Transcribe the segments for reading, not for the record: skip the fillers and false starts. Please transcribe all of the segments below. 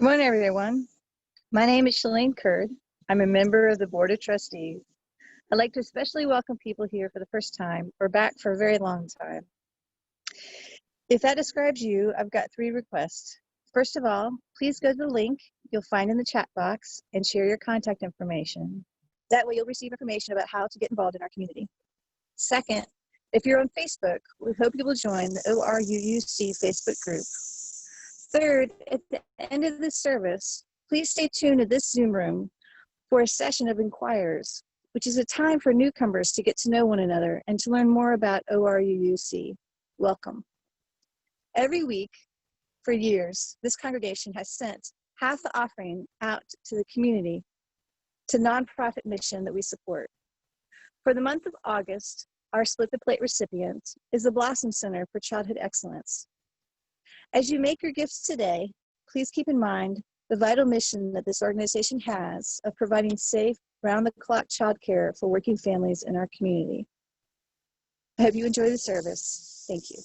Good morning, everyone. My name is Shalene Kurd. I'm a member of the Board of Trustees. I'd like to especially welcome people here for the first time or back for a very long time. If that describes you, I've got 3 requests. First of all, please go to the link you'll find in the chat box and share your contact information. That way you'll receive information about how to get involved in our community. Second, if you're on Facebook, we hope you will join the ORUUC Facebook group. Third, at the end of this service, please stay tuned to this Zoom room for a session of inquirers, which is a time for newcomers to get to know one another and to learn more about ORUUC. Welcome. Every week for years, this congregation has sent half the offering out to the community to nonprofit mission that we support. For the month of August, our Split the Plate recipient is the Blossom Center for Childhood Excellence. As you make your gifts today, please keep in mind the vital mission that this organization has of providing safe, round-the-clock childcare for working families in our community. I hope you enjoy the service. Thank you.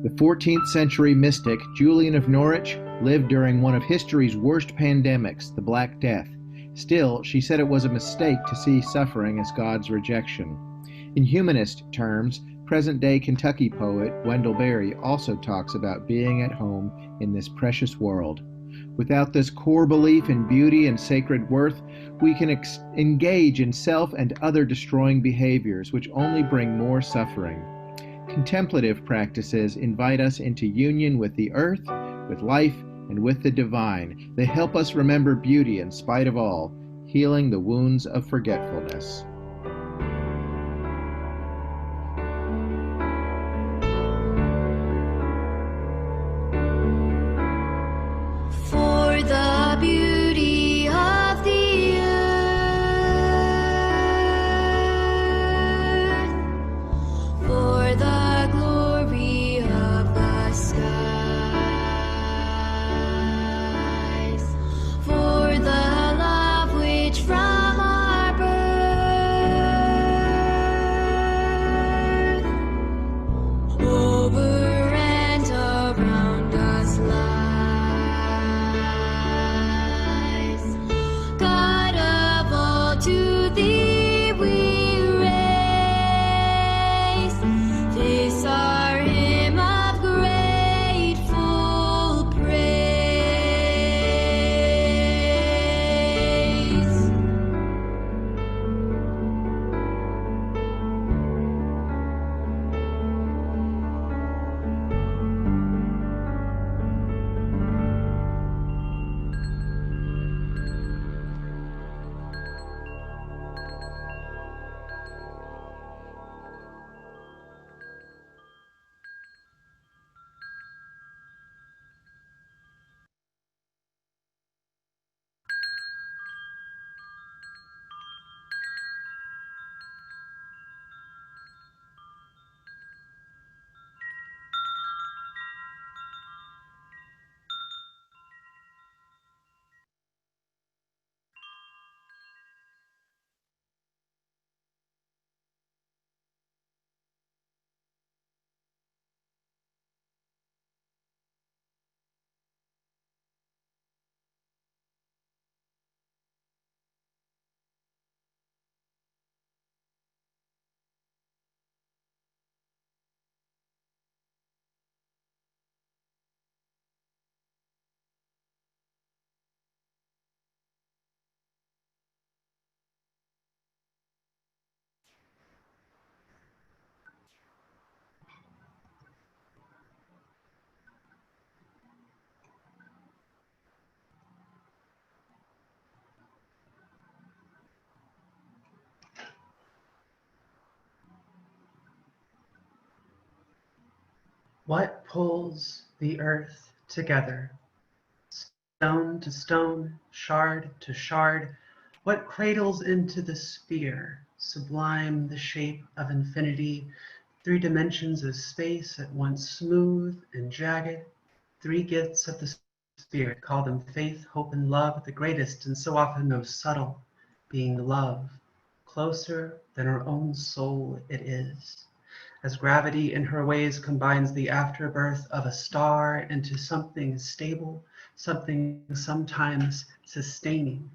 The 14th century mystic Julian of Norwich lived during one of history's worst pandemics, the Black Death. Still, she said it was a mistake to see suffering as God's rejection. In humanist terms, present-day Kentucky poet Wendell Berry also talks about being at home in this precious world. Without this core belief in beauty and sacred worth, we can engage in self and other destroying behaviors which only bring more suffering. Contemplative practices invite us into union with the earth, with life, and with the divine. They help us remember beauty in spite of all, healing the wounds of forgetfulness. For the beauty of the earth, for the glory of the skies, for the love which from our birth What pulls the earth together? Stone to stone, shard to shard, what cradles into the sphere, sublime the shape of infinity, 3 dimensions of space at once smooth and jagged, 3 gifts of the Spirit, call them faith, hope, and love, the greatest and so often most subtle, being love, closer than our own soul it is. As gravity in her ways combines the afterbirth of a star into something stable, something sometimes sustaining,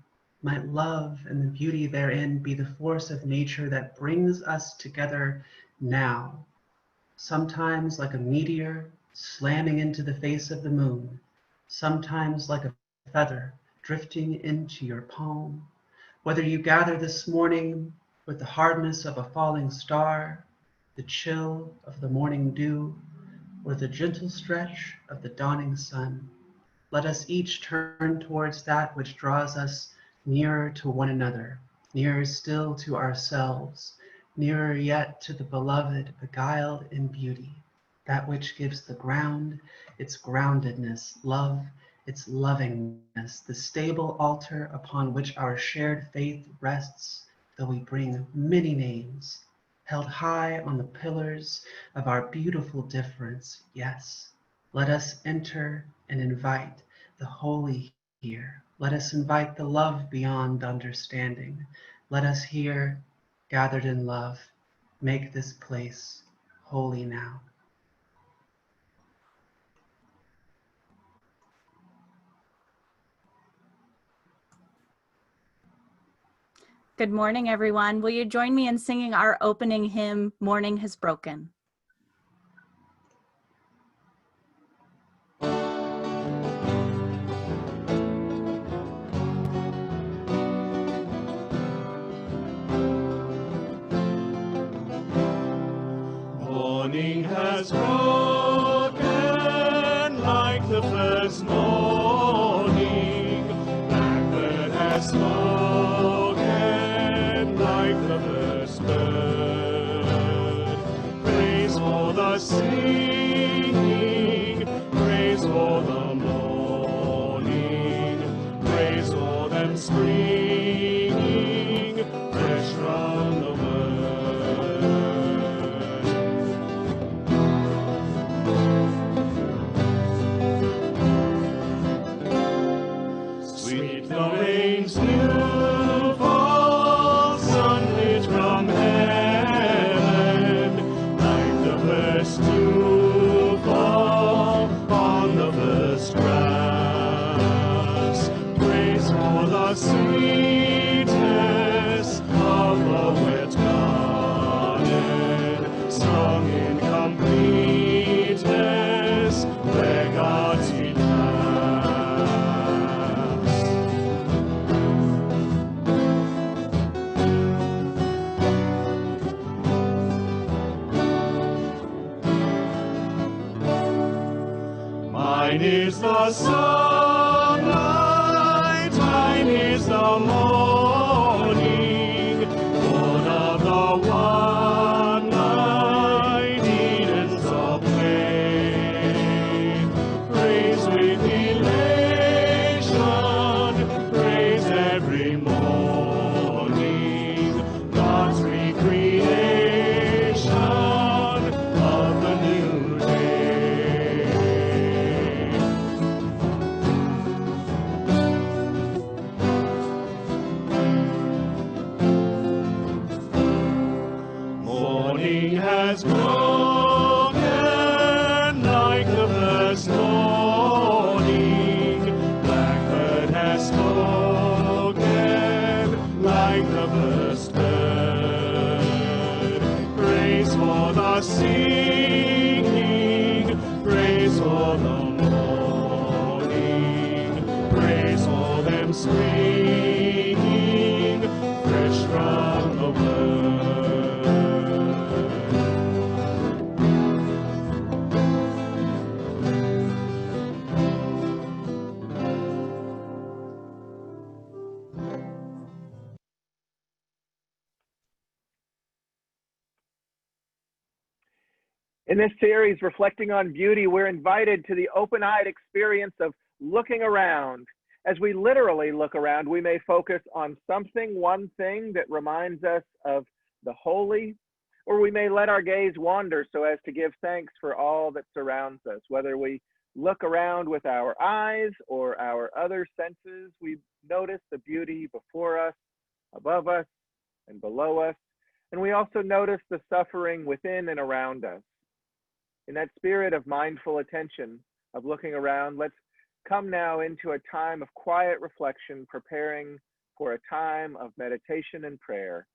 might love and the beauty therein be the force of nature that brings us together now, sometimes like a meteor slamming into the face of the moon, sometimes like a feather drifting into your palm. Whether you gather this morning with the hardness of a falling star, the chill of the morning dew, or the gentle stretch of the dawning sun, let us each turn towards that which draws us nearer to one another, nearer still to ourselves, nearer yet to the beloved, beguiled in beauty, that which gives the ground its groundedness, love its lovingness, the stable altar upon which our shared faith rests, though we bring many names, held high on the pillars of our beautiful difference. Yes, let us enter and invite the holy here. Let us invite the love beyond understanding. Let us here, gathered in love, make this place holy now. Good morning, everyone. Will you join me in singing our opening hymn, Morning Has Broken? Morning has broken like the first morning. Blackbird has spoken like the first bird. Praise for the singing, praise for the morning, praise for them springing fresh from the word. Sweet the rain's new fall, sunlit from heaven, like the first dew fall on the first grass. Praise for the sweetness of the wet garden, sung in completeness where God's feet Mine is the sunlight, mine is the morning, born of the one night Edens of plain. Praise with elation, praise every morning, God's recreation of the new day. Morning has broken like the first morning. Blackbird has spoken like the first bird. Praise for the singing, praise for the morning, praise for them springing fresh from the word. In this series, Reflecting on Beauty, we're invited to the open-eyed experience of looking around. As we literally look around, we may focus on something, one thing that reminds us of the holy, or we may let our gaze wander so as to give thanks for all that surrounds us. Whether we look around with our eyes or our other senses, we notice the beauty before us, above us, and below us, and we also notice the suffering within and around us. In that spirit of mindful attention, of looking around, let's come now into a time of quiet reflection, preparing for a time of meditation and prayer.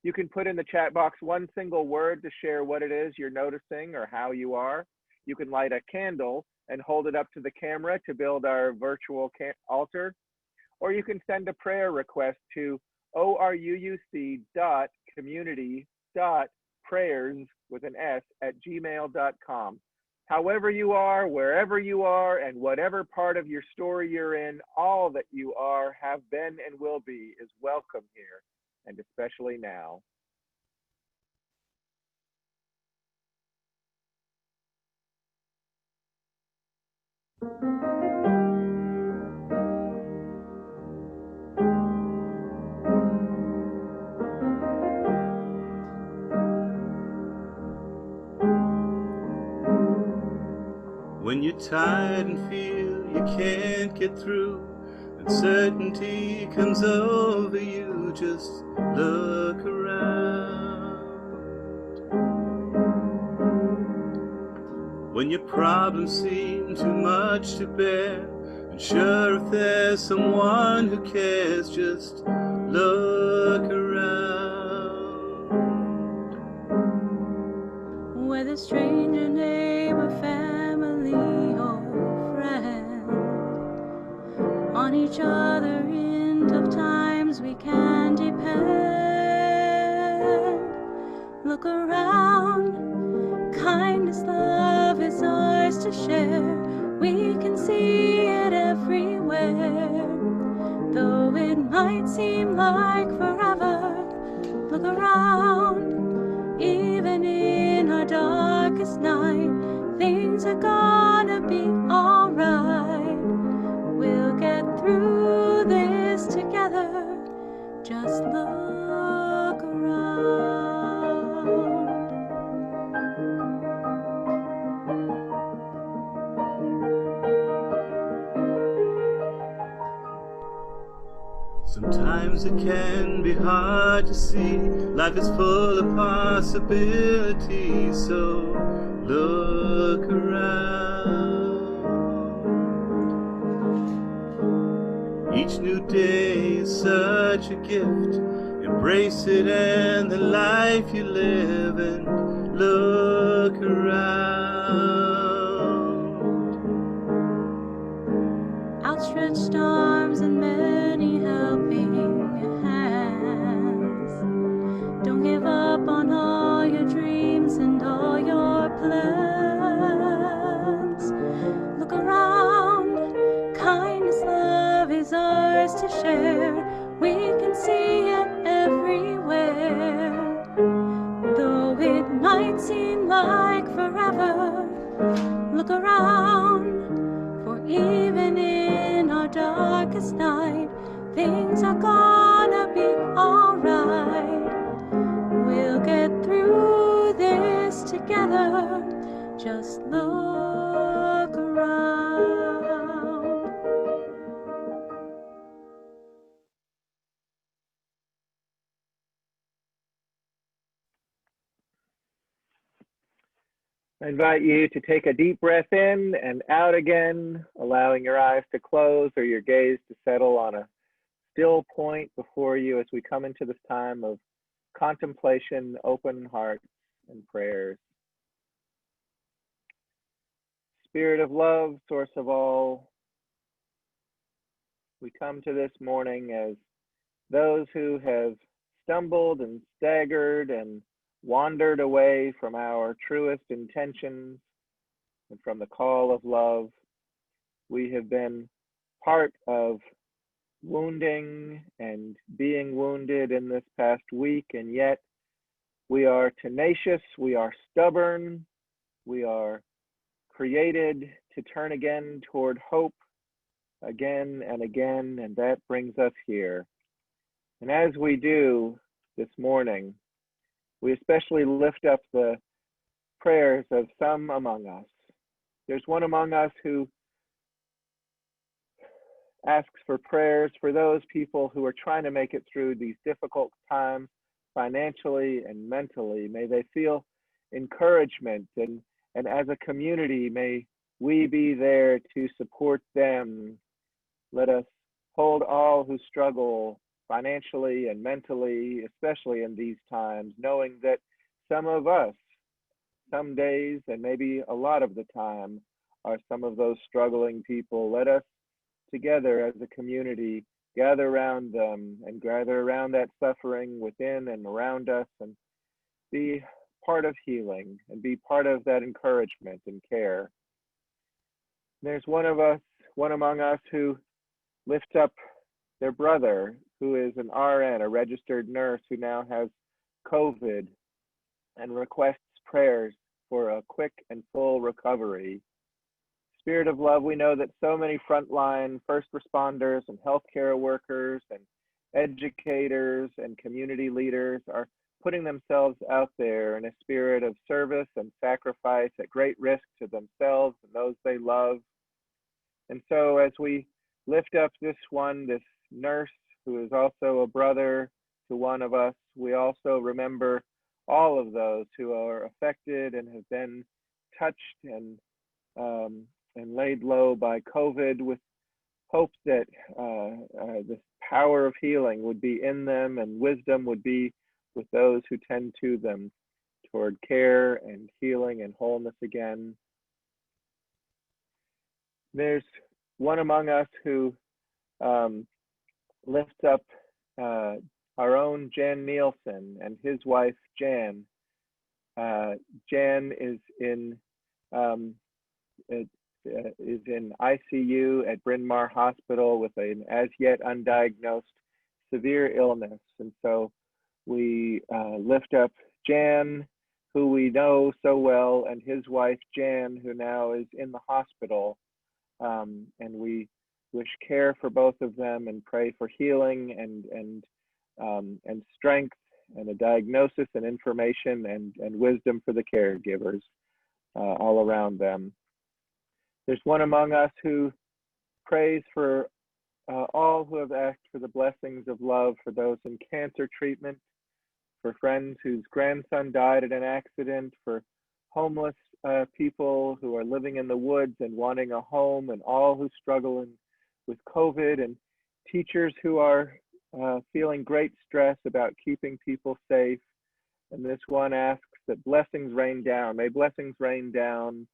You can put in the chat box one single word to share what it is you're noticing or how you are. You can light a candle and hold it up to the camera to build our virtual altar. Or you can send a prayer request to oruuc.community.prayers@gmail.com. However you are, wherever you are, and whatever part of your story you're in, all that you are, have been, and will be is welcome here, and especially now. When you're tired and feel you can't get through, uncertainty comes over you, just look around. When your problems seem too much to bear, unsure if there's someone who cares, just look around. Whether stranger, neighbor, family, or friend, on each other in tough times we can depend. Look around, kindness, love is ours to share. We can see it everywhere, though it might seem like forever. Look around, even in our darkest night, things are gonna be alright. We'll get through this together, just look around. Sometimes it can be hard to see, life is full of possibilities, so look around. Each new day is such a gift, embrace it and the life you live, and look around. Outstretched arms and many helping hands. Don't give up on all your dreams and all your plans. Look around, kindness, love is ours to share. We can see it everywhere, though it might seem like forever. Look around, for even in our darkest night, things are gonna be alright. We'll get through this together, just look around. I invite you to take a deep breath in and out again, allowing your eyes to close or your gaze to settle on a still point before you as we come into this time of contemplation, open hearts, and prayers. Spirit of love, source of all, we come to this morning as those who have stumbled and staggered and wandered away from our truest intentions and from the call of love. We have been part of wounding and being wounded in this past week, and yet we are tenacious, we are stubborn, We are created to turn again toward hope again and again, and that brings us here. And as we do this morning, we especially lift up the prayers of some among us. There's one among us who asks for prayers for those people who are trying to make it through these difficult times financially and mentally. May they feel encouragement, and as a community, may we be there to support them. Let us hold all who struggle financially and mentally, especially in these times, knowing that some of us, some days, and maybe a lot of the time, are some of those struggling people. Let us together as a community gather around them and gather around that suffering within and around us, and be part of healing and be part of that encouragement and care. There's one among us who lifts up their brother, who is an RN, a registered nurse, who now has COVID, and requests prayers for a quick and full recovery. Spirit of love, we know that so many frontline first responders and healthcare workers and educators and community leaders are putting themselves out there in a spirit of service and sacrifice at great risk to themselves and those they love. And so as we lift up this nurse who is also a brother to one of us, we also remember all of those who are affected and have been touched and laid low by COVID, with hope that the power of healing would be in them and wisdom would be with those who tend to them toward care and healing and wholeness again. There's one among us who lifts up our own Jan Nielsen and his wife Jan. Jan is in ICU at Bryn Mawr Hospital with an as yet undiagnosed severe illness. And so we lift up Jan, who we know so well, and his wife Jan, who now is in the hospital. And we wish care for both of them and pray for healing and strength and a diagnosis and information and wisdom for the caregivers all around them. There's one among us who prays for all who have asked for the blessings of love for those in cancer treatment, for friends whose grandson died in an accident, for homeless people who are living in the woods and wanting a home, and all who struggle with COVID, and teachers who are feeling great stress about keeping people safe. And this one asks that blessings rain down. May blessings rain down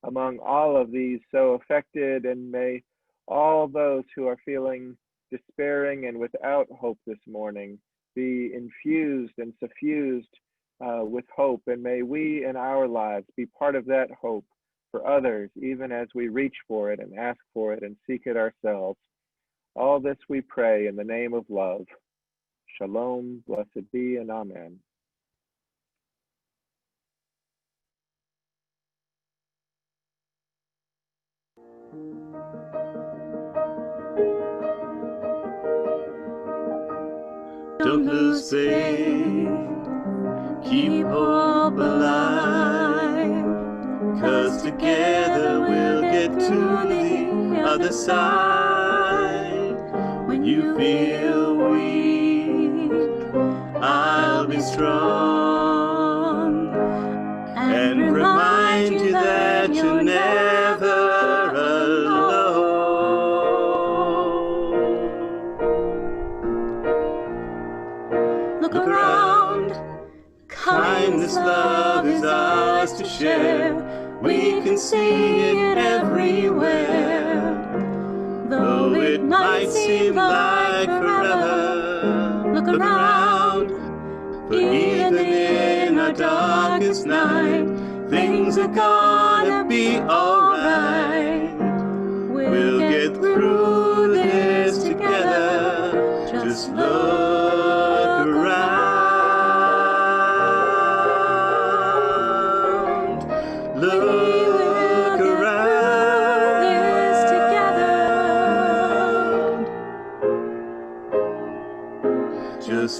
among all of these so affected, and may all those who are feeling despairing and without hope this morning be infused and suffused with hope, and may we in our lives be part of that hope for others, even as we reach for it and ask for it and seek it ourselves. All this we pray in the name of love. Shalom, blessed be, and amen. Don't lose faith, keep hope alive, 'cause together we'll get to the other side. When you feel weak, I'll be strong and remind you that you're never alone. Look around, Kindness, love is ours to share. We can see it everywhere. Though it might seem like forever, look around. For even in our darkest night, things are gonna be alright. We'll get through this together. Just look around. Look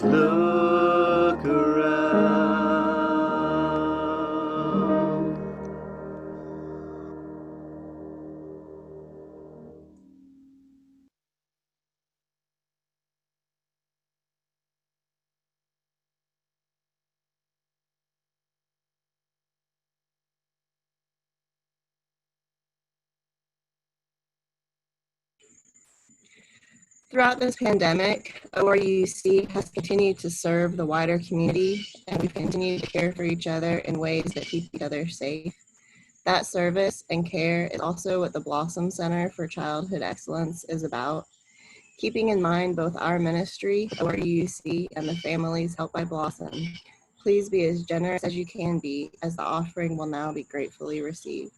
Just look around. Throughout this pandemic, ORUUC has continued to serve the wider community, and we've continued to care for each other in ways that keep each other safe. That service and care is also what the Blossom Center for Childhood Excellence is about, keeping in mind both our ministry, ORUUC, and the families helped by Blossom. Please be as generous as you can be, as the offering will now be gratefully received.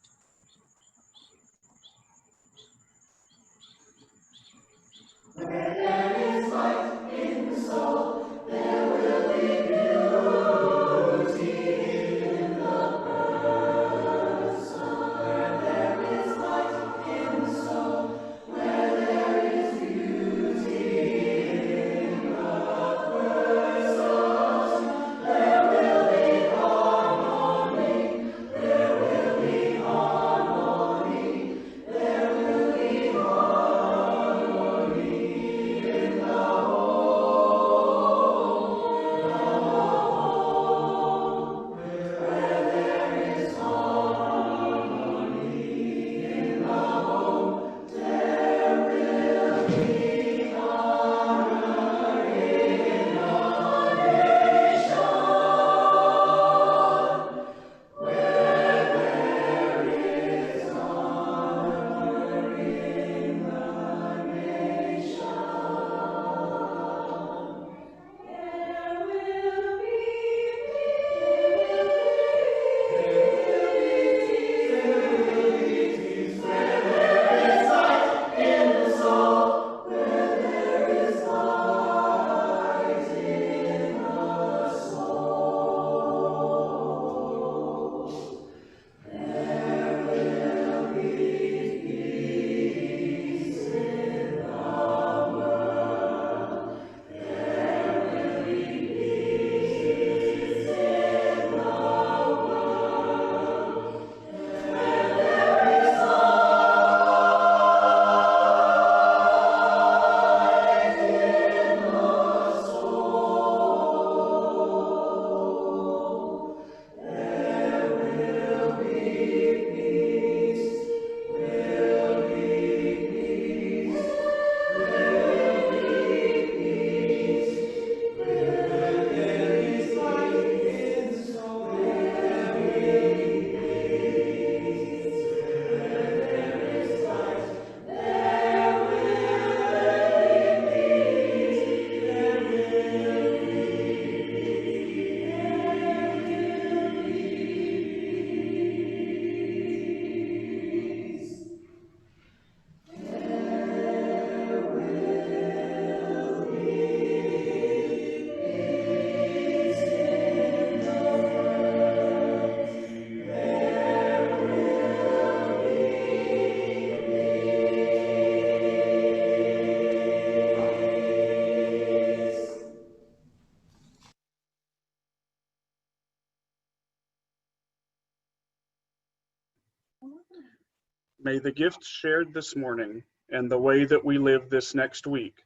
May the gifts shared this morning and the way that we live this next week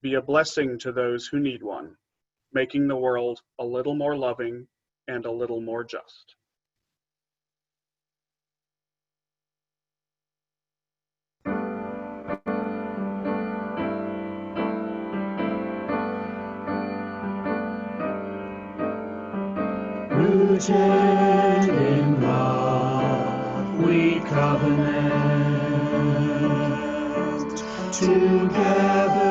be a blessing to those who need one, making the world a little more loving and a little more just. Rooted in love, we covenant, together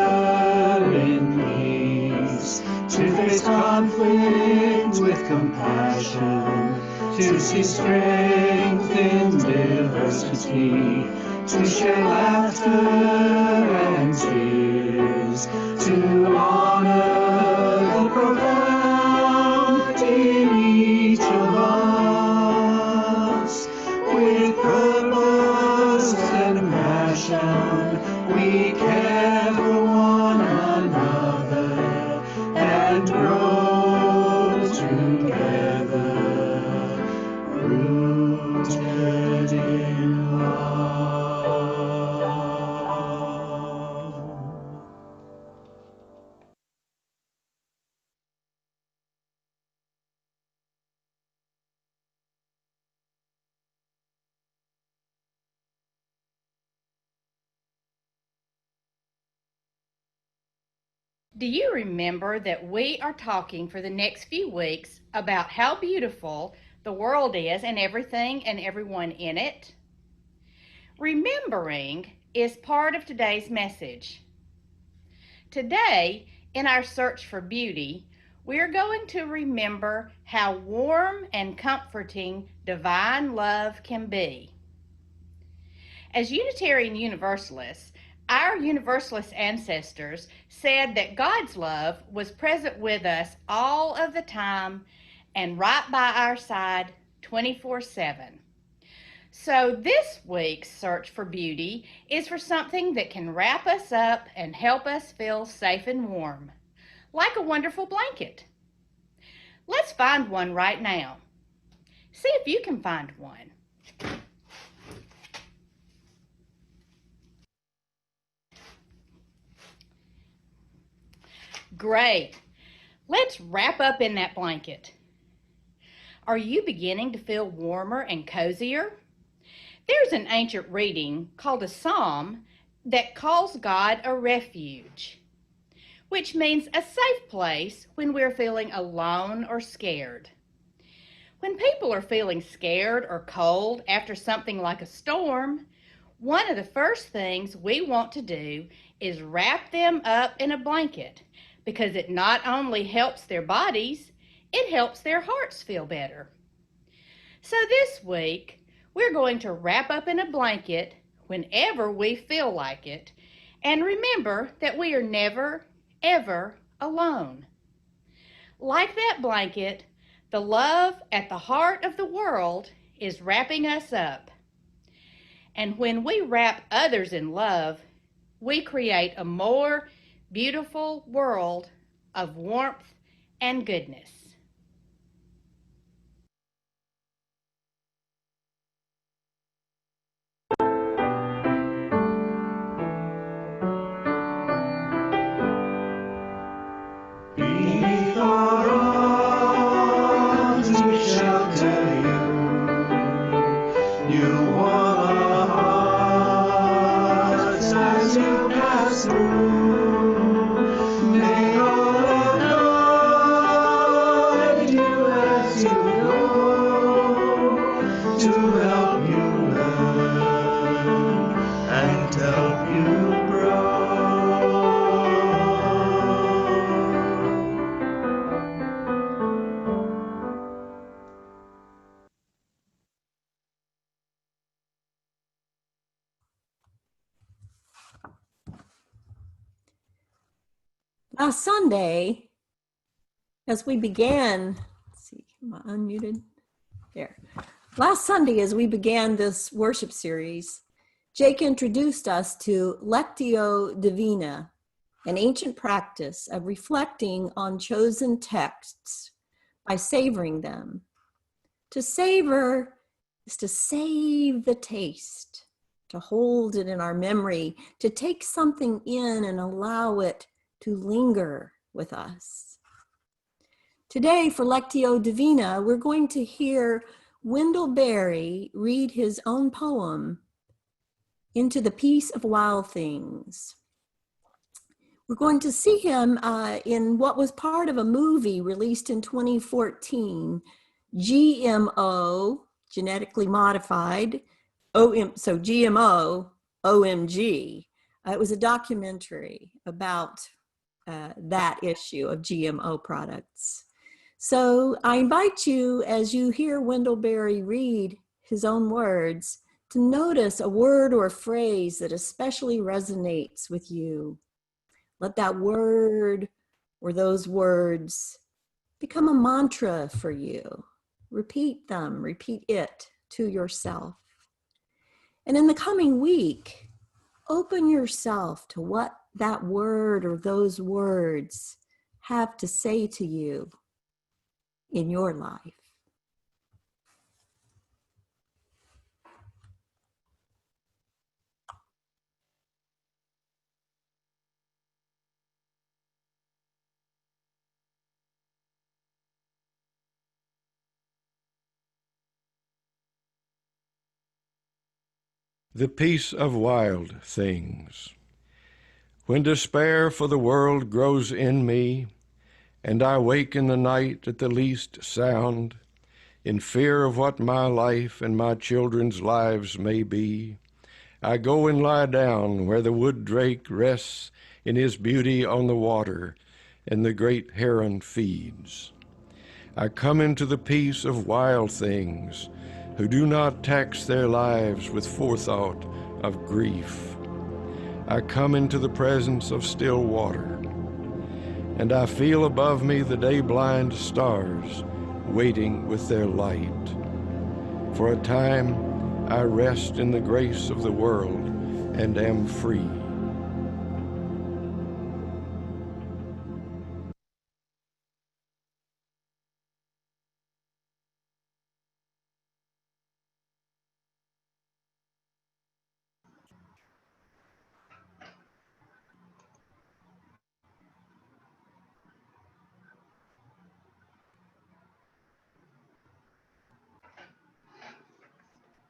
in peace, to face conflict with compassion, to see strength in diversity, to share laughter and tears, to honor the profound in each of us. With purpose and passion, we care for one another, and Do you remember that we are talking for the next few weeks about how beautiful the world is and everything and everyone in it? Remembering is part of today's message. Today, in our search for beauty, we are going to remember how warm and comforting divine love can be. As Unitarian Universalists, our Universalist ancestors said that God's love was present with us all of the time and right by our side 24/7. So this week's search for beauty is for something that can wrap us up and help us feel safe and warm, like a wonderful blanket. Let's find one right now. See if you can find one. Great. Let's wrap up in that blanket. Are you beginning to feel warmer and cozier? There's an ancient reading called a psalm that calls God a refuge, which means a safe place when we're feeling alone or scared. When people are feeling scared or cold after something like a storm, one of the first things we want to do is wrap them up in a blanket because it not only helps their bodies, it helps their hearts feel better. So this week, we're going to wrap up in a blanket whenever we feel like it, and remember that we are never, ever alone. Like that blanket, the love at the heart of the world is wrapping us up. And when we wrap others in love, we create a more beautiful world of warmth and goodness. Beneath our arms we shelter you. You warm our hearts as you pass through. May God guide you as you go, to help you learn and help you grow. Last Sunday, as we began, let's see, am I unmuted? There. Last Sunday, as we began this worship series, Jake introduced us to Lectio Divina, an ancient practice of reflecting on chosen texts by savoring them. To savor is to save the taste, to hold it in our memory, to take something in and allow it to linger with us. Today for Lectio Divina, we're going to hear Wendell Berry read his own poem, Into the Peace of Wild Things. We're going to see him in what was part of a movie released in 2014, GMO, genetically modified, so GMO, OMG. It was a documentary about that issue of GMO products. So I invite you, as you hear Wendell Berry read his own words, to notice a word or a phrase that especially resonates with you. Let that word or those words become a mantra for you. Repeat them, repeat it to yourself. And in the coming week, open yourself to what that word or those words have to say to you in your life. The Peace of Wild Things. When despair for the world grows in me, and I wake in the night at the least sound, in fear of what my life and my children's lives may be, I go and lie down where the wood drake rests in his beauty on the water, and the great heron feeds. I come into the peace of wild things, who do not tax their lives with forethought of grief. I come into the presence of still water, and I feel above me the day-blind stars waiting with their light. For a time I rest in the grace of the world and am free.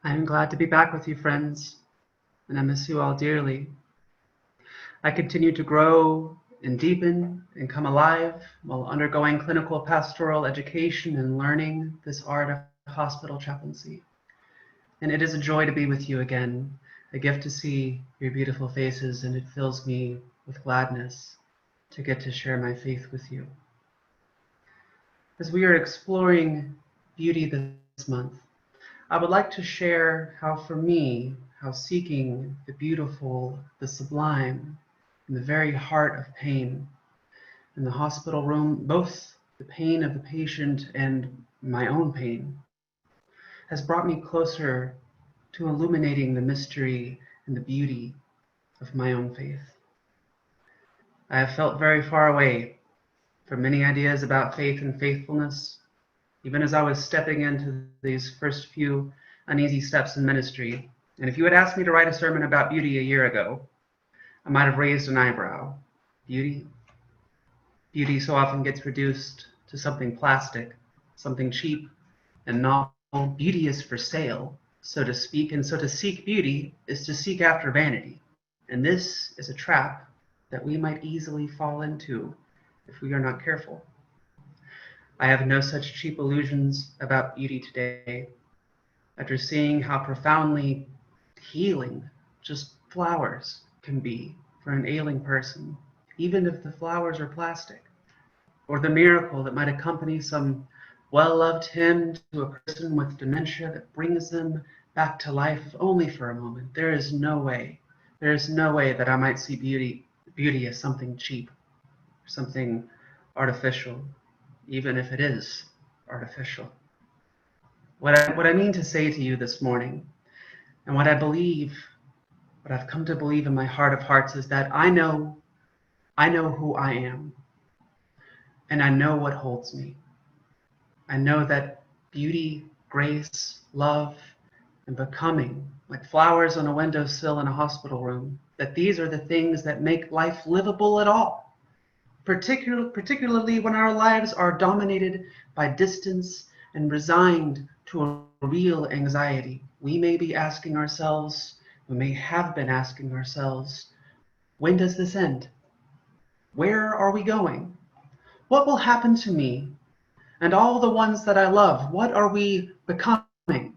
I am glad to be back with you, friends, and I miss you all dearly. I continue to grow and deepen and come alive while undergoing clinical pastoral education and learning this art of hospital chaplaincy. And it is a joy to be with you again, a gift to see your beautiful faces, and it fills me with gladness to get to share my faith with you. As we are exploring beauty this month, I would like to share how for me, how seeking the beautiful, the sublime, in the very heart of pain, in the hospital room, both the pain of the patient and my own pain, has brought me closer to illuminating the mystery and the beauty of my own faith. I have felt very far away from many ideas about faith and faithfulness, even as I was stepping into these first few uneasy steps in ministry. And if you had asked me to write a sermon about beauty a year ago, I might have raised an eyebrow. Beauty? Beauty so often gets reduced to something plastic, something cheap and novel. Beauty is for sale, so to speak, and so to seek beauty is to seek after vanity. And this is a trap that we might easily fall into if we are not careful. I have no such cheap illusions about beauty today. After seeing how profoundly healing just flowers can be for an ailing person, even if the flowers are plastic, or the miracle that might accompany some well-loved hymn to a person with dementia that brings them back to life only for a moment. There is no way that I might see beauty as something cheap, something artificial, even if it is artificial. What I mean to say to you this morning, and what I've come to believe in my heart of hearts, is that I know who I am, and I know what holds me. I know that beauty, grace, love, and becoming, like flowers on a windowsill in a hospital room, that these are the things that make life livable at all, particularly when our lives are dominated by distance and resigned to a real anxiety. We may be asking ourselves, we may have been asking ourselves, when does this end? Where are we going? What will happen to me and all the ones that I love? What are we becoming?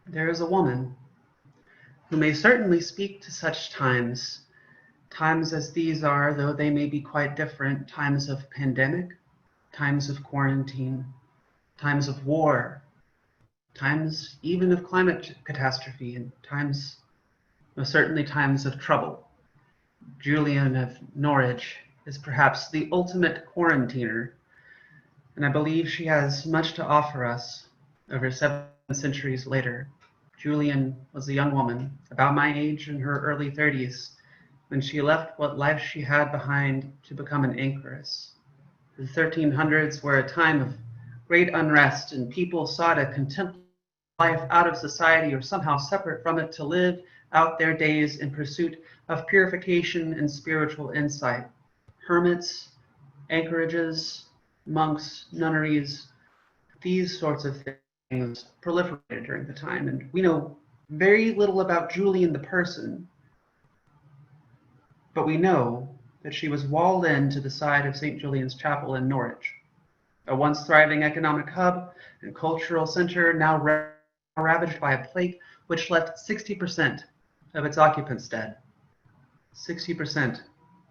There is a woman who may certainly speak to such times as these are, though they may be quite different, times of pandemic, times of quarantine, times of war, times even of climate catastrophe, and times, most certainly times of trouble. Julian of Norwich is perhaps the ultimate quarantiner, and I believe she has much to offer us over 7 centuries later. Julian was a young woman, about my age, in her early 30s, when she left what life she had behind to become an anchoress. The 1300s were a time of great unrest, and people sought a contemplative life out of society or somehow separate from it to live out their days in pursuit of purification and spiritual insight. Hermits, anchorages, monks, nunneries, these sorts of things proliferated during the time, and we know very little about Julian the person. but we know that she was walled in to the side of St. Julian's Chapel in Norwich, a once thriving economic hub and cultural center now ravaged by a plague which left 60% of its occupants dead, 60%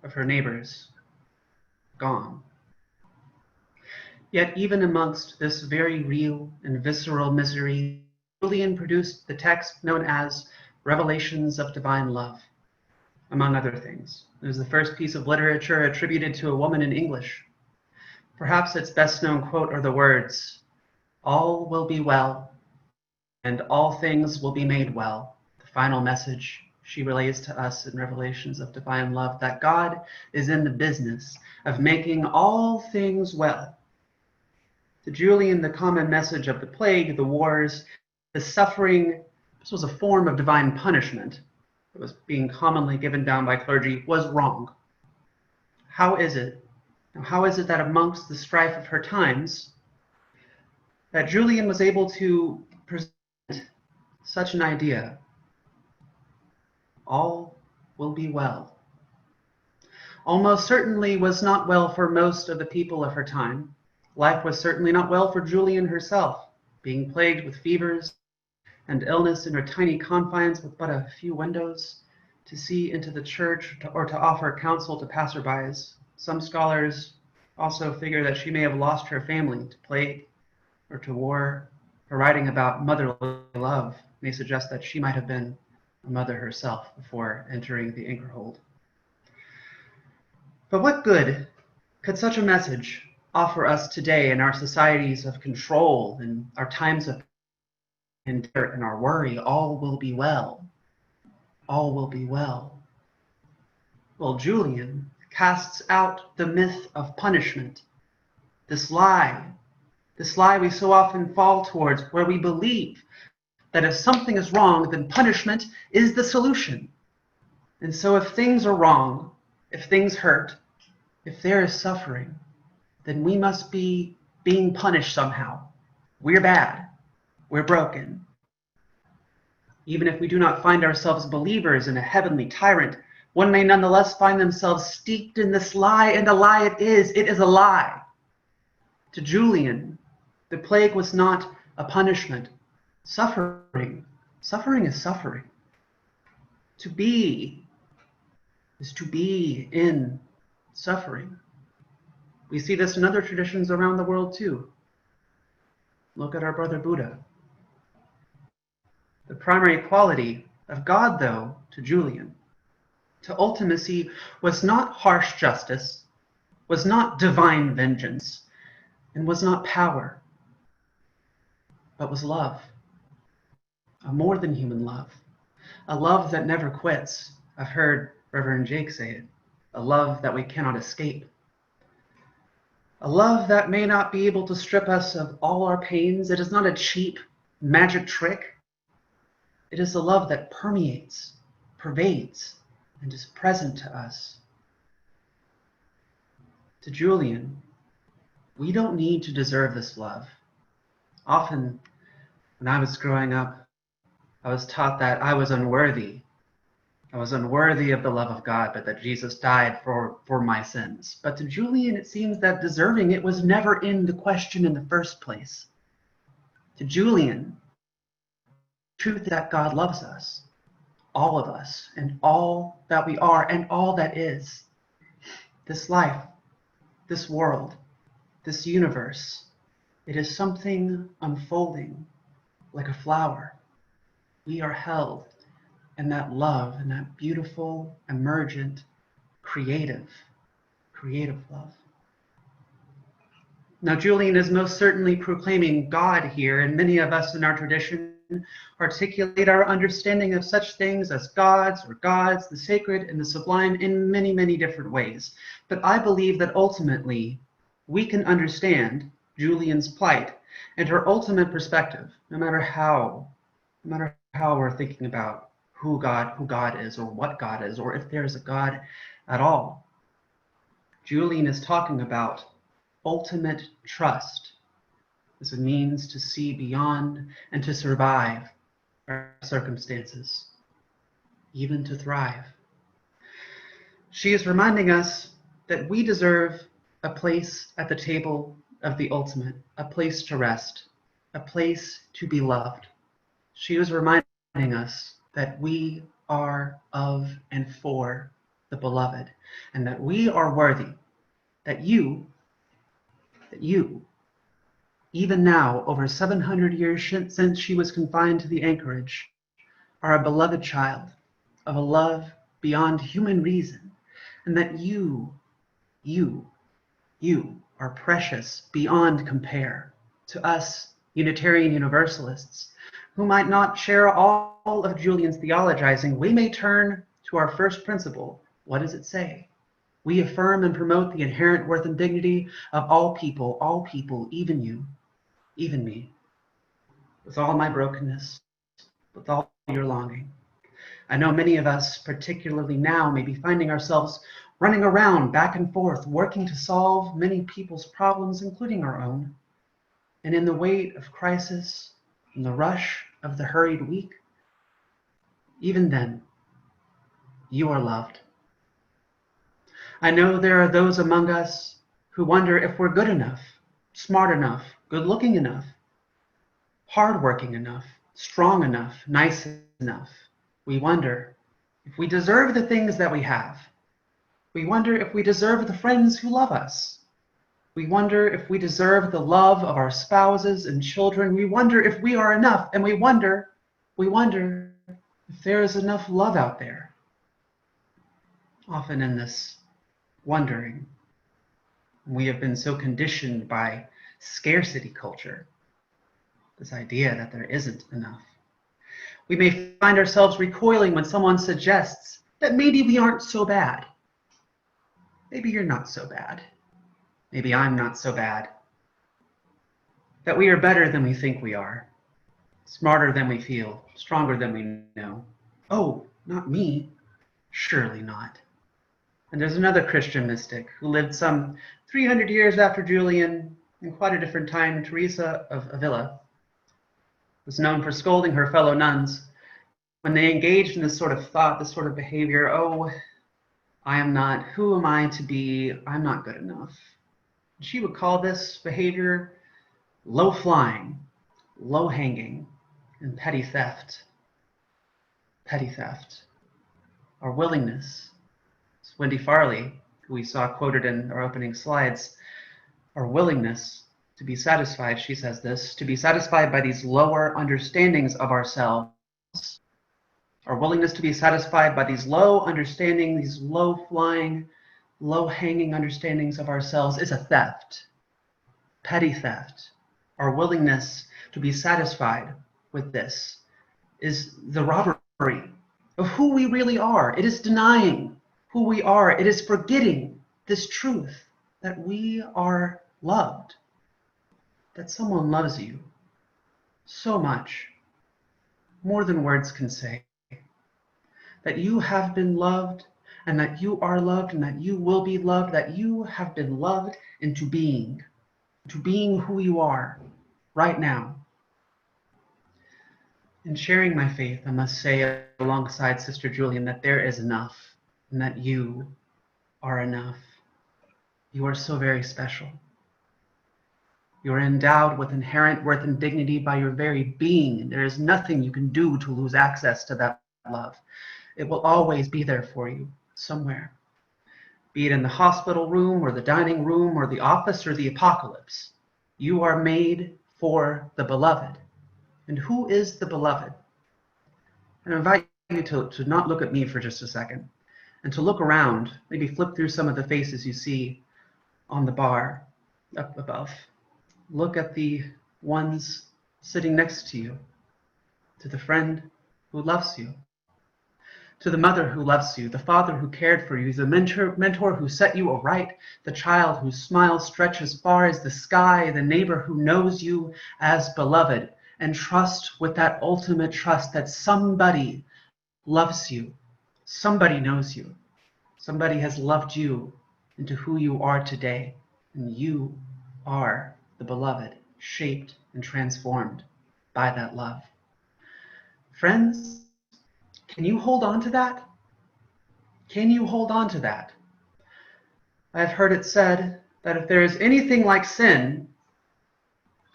of her neighbors gone. Yet even amongst this very real and visceral misery, Julian produced the text known as Revelations of Divine Love, among other things. It was the first piece of literature attributed to a woman in English. Perhaps its best known quote are the words, "All will be well, and all things will be made well," the final message she relays to us in Revelations of Divine Love, that God is in the business of making all things well. To Julian, the common message of the plague, the wars, the suffering, this was a form of divine punishment that was being commonly given down by clergy, was wrong. How is it that amongst the strife of her times, that Julian was able to present such an idea? All will be well. Almost certainly was not well for most of the people of her time. Life was certainly not well for Julian herself, being plagued with fevers and illness in her tiny confines with but a few windows to see into the church or to offer counsel to passerbys. Some scholars also figure that she may have lost her family to plague or to war. Her writing about motherly love may suggest that she might have been a mother herself before entering the Anchorhold. But what good could such a message offer us today in our societies of control and our times of and our worry? All will be well. All will be well. Well, Julian casts out the myth of punishment, this lie we so often fall towards, where we believe that if something is wrong, then punishment is the solution. And so if things are wrong, if things hurt, if there is suffering, then we must be being punished somehow. We're bad. We're broken. Even if we do not find ourselves believers in a heavenly tyrant, one may nonetheless find themselves steeped in this lie, and a lie it is. It is a lie. To Julian, the plague was not a punishment. Suffering is suffering. To be is to be in suffering. We see this in other traditions around the world too. Look at our brother Buddha. The primary quality of God, though, to Julian, to ultimacy, was not harsh justice, was not divine vengeance, and was not power, but was love. A more than human love. A love that never quits. I've heard Reverend Jake say it. A love that we cannot escape. A love that may not be able to strip us of all our pains. It is not a cheap magic trick. It is a love that permeates, pervades, and is present to us. To Julian, we don't need to deserve this love. Often, when I was growing up, I was taught that I was unworthy. I was unworthy of the love of God, but that Jesus died for my sins. But to Julian, it seems that deserving it was never in the question in the first place. To Julian, the truth that God loves us, all of us, and all that we are, and all that is. This life, this world, this universe, it is something unfolding like a flower. We are held in that love, in that beautiful, emergent, creative love. Now, Julian is most certainly proclaiming God here, and many of us in our tradition articulate our understanding of such things as gods, the sacred and the sublime in many, many different ways. But I believe that ultimately we can understand Julian's plight and her ultimate perspective, no matter how we're thinking about who God is, or what God is, or if there is a God at all. Julian is talking about ultimate trust as a means to see beyond and to survive our circumstances, even to thrive. She is reminding us that we deserve a place at the table of the ultimate, a place to rest, a place to be loved. She is reminding us that we are of and for the beloved, and that we are worthy, that you, even now, over 700 years since she was confined to the anchorage, are a beloved child of a love beyond human reason, and that you are precious beyond compare to us Unitarian Universalists who might not share all of Julian's theologizing. We may turn to our first principle. What does it say? We affirm and promote the inherent worth and dignity of all people, even you, even me, with all my brokenness, with all your longing. I know many of us, particularly now, may be finding ourselves running around back and forth, working to solve many people's problems, including our own. And in the weight of crisis, in the rush of the hurried week, even then, you are loved. I know there are those among us who wonder if we're good enough, smart enough, good-looking enough, hardworking enough, strong enough, nice enough. We wonder if we deserve the things that we have. We wonder if we deserve the friends who love us. We wonder if we deserve the love of our spouses and children. We wonder if we are enough, and we wonder if there is enough love out there. Often in this wondering, we have been so conditioned by scarcity culture, this idea that there isn't enough. We may find ourselves recoiling when someone suggests that maybe we aren't so bad. Maybe you're not so bad. Maybe I'm not so bad. That we are better than we think we are, smarter than we feel, stronger than we know. Oh, not me. Surely not. And there's another Christian mystic who lived some 300 years after Julian, in quite a different time. Teresa of Avila was known for scolding her fellow nuns when they engaged in this sort of thought, this sort of behavior. Oh, I am not, who am I to be? I'm not good enough. She would call this behavior low-flying, low-hanging, and petty theft. Petty theft. Our willingness, as Wendy Farley, who we saw quoted in our opening slides, our willingness to be satisfied, she says this, to be satisfied by these lower understandings of ourselves, our willingness to be satisfied by these low understanding, these low-flying, low-hanging understandings of ourselves is a theft, petty theft. Our willingness to be satisfied with this is the robbery of who we really are. It is denying who we are. It is forgetting this truth that we are loved, that someone loves you so much, more than words can say, that you have been loved, and that you are loved, and that you will be loved, that you have been loved into being who you are right now. In sharing my faith, I must say alongside Sister Julian that there is enough, and that you are enough. You are so very special. You are endowed with inherent worth and dignity by your very being, and there is nothing you can do to lose access to that love. It will always be there for you, somewhere. Be it in the hospital room, or the dining room, or the office, or the apocalypse. You are made for the beloved. And who is the beloved? I invite you to not look at me for just a second, and to look around, maybe flip through some of the faces you see on the bar up above. Look at the ones sitting next to you, to the friend who loves you, to the mother who loves you, the father who cared for you, the mentor who set you aright, the child whose smile stretches far as the sky, the neighbor who knows you as beloved, and trust with that ultimate trust that somebody loves you, somebody knows you, somebody has loved you into who you are today, and you are the beloved, shaped and transformed by that love. Friends, can you hold on to that? Can you hold on to that? I've heard it said that if there is anything like sin,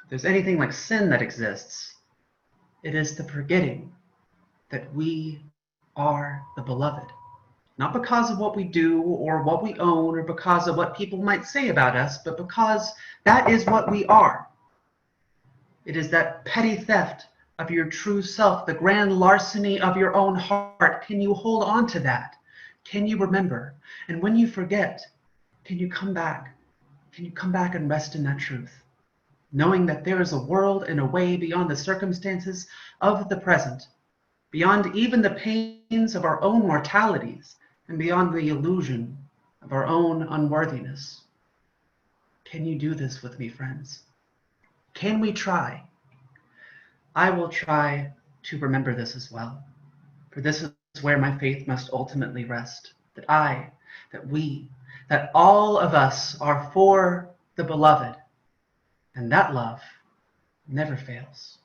if there's anything like sin that exists, it is the forgetting that we are the beloved. Not because of what we do or what we own or because of what people might say about us, but because that is what we are. It is that petty theft of your true self, the grand larceny of your own heart. Can you hold on to that? Can you remember? And when you forget, can you come back? Can you come back and rest in that truth? Knowing that there is a world and a way beyond the circumstances of the present, beyond even the pains of our own mortalities, and beyond the illusion of our own unworthiness. Can you do this with me, friends? Can we try? I will try to remember this as well, for this is where my faith must ultimately rest, that we, that all of us are for the beloved, and that love never fails.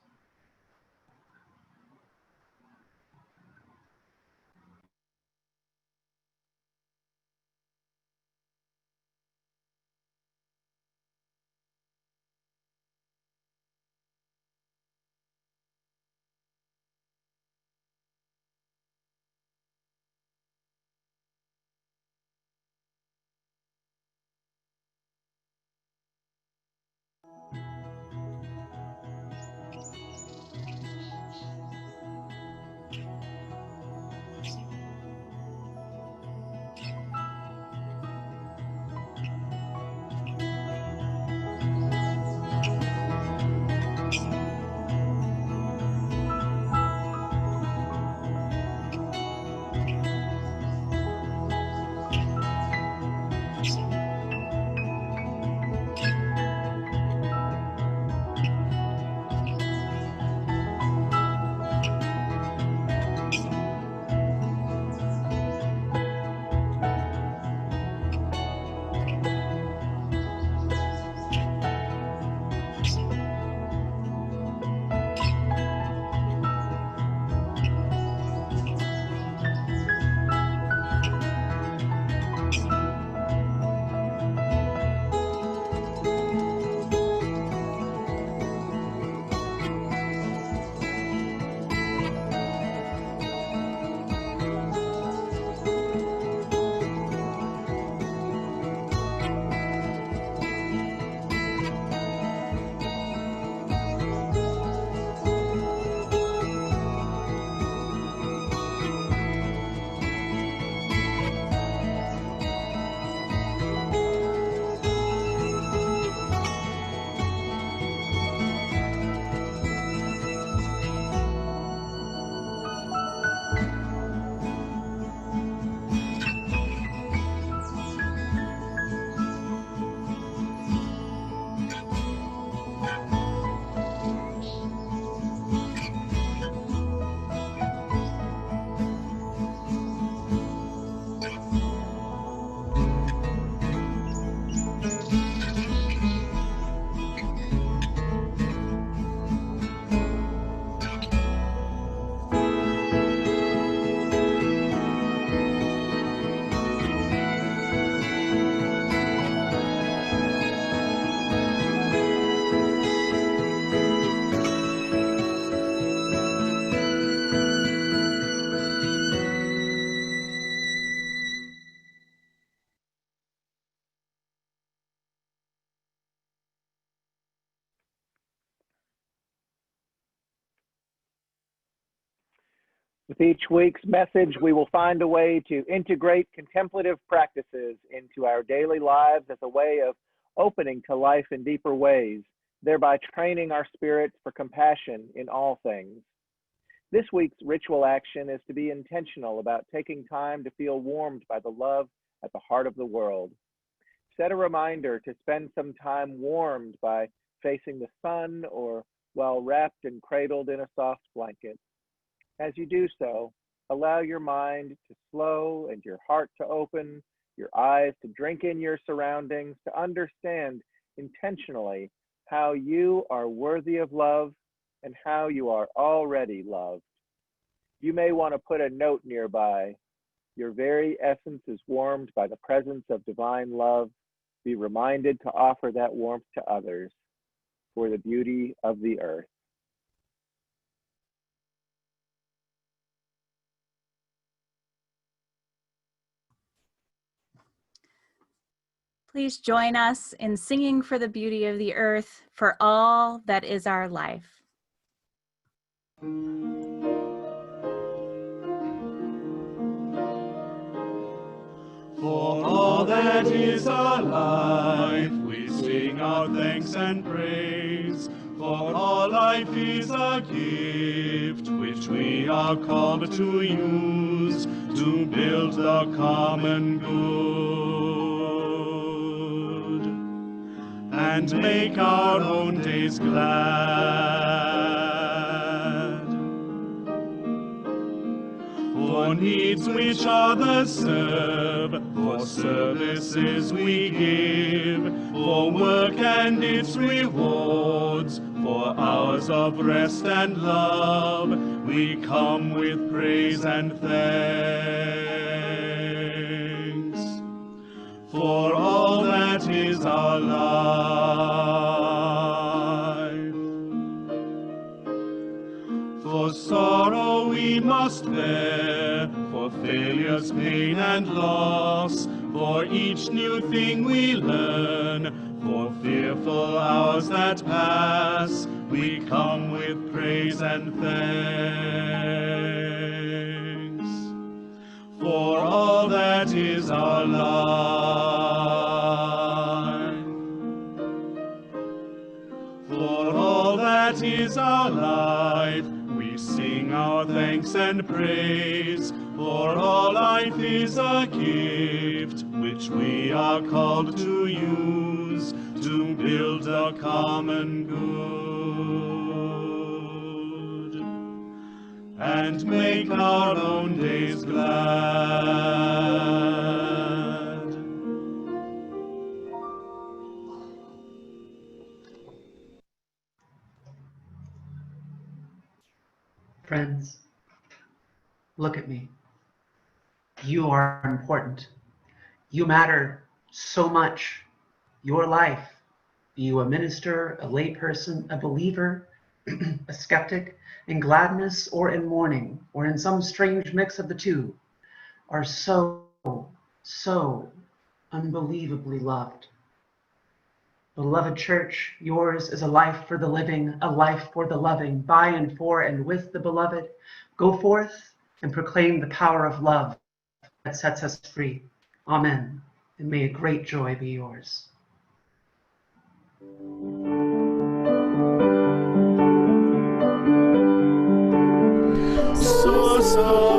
With each week's message, we will find a way to integrate contemplative practices into our daily lives as a way of opening to life in deeper ways, thereby training our spirits for compassion in all things. This week's ritual action is to be intentional about taking time to feel warmed by the love at the heart of the world. Set a reminder to spend some time warmed by facing the sun or while wrapped and cradled in a soft blanket. As you do so, allow your mind to slow and your heart to open, your eyes to drink in your surroundings, to understand intentionally how you are worthy of love and how you are already loved. You may want to put a note nearby Your very essence is warmed by the presence of divine love. Be reminded to offer that warmth to others for the beauty of the earth. Please join us in singing for the beauty of the earth, for all that is our life. For all that is our life, we sing our thanks and praise. For all life is a gift which we are called to use to build the common good and make our own days glad. For needs which others serve, for services we give, for work and its rewards, for hours of rest and love, we come with praise and thanks. For all that is our life. For sorrow we must bear, for failures, pain, and loss, for each new thing we learn, for fearful hours that pass, we come with praise and thanks. For all that is our life. For all that is our life, we sing our thanks and praise. For all life is a gift which we are called to use to build a common good and make our own days glad. Friends, look at me. You are important. You matter so much. Your life, be you a minister, a layperson, a believer, a skeptic, in gladness or in mourning, or in some strange mix of the two, are so unbelievably loved. Beloved Church, yours is a life for the living, a life for the loving, by and for and with the beloved. Go forth and proclaim the power of love that sets us free. Amen. And may a great joy be yours. So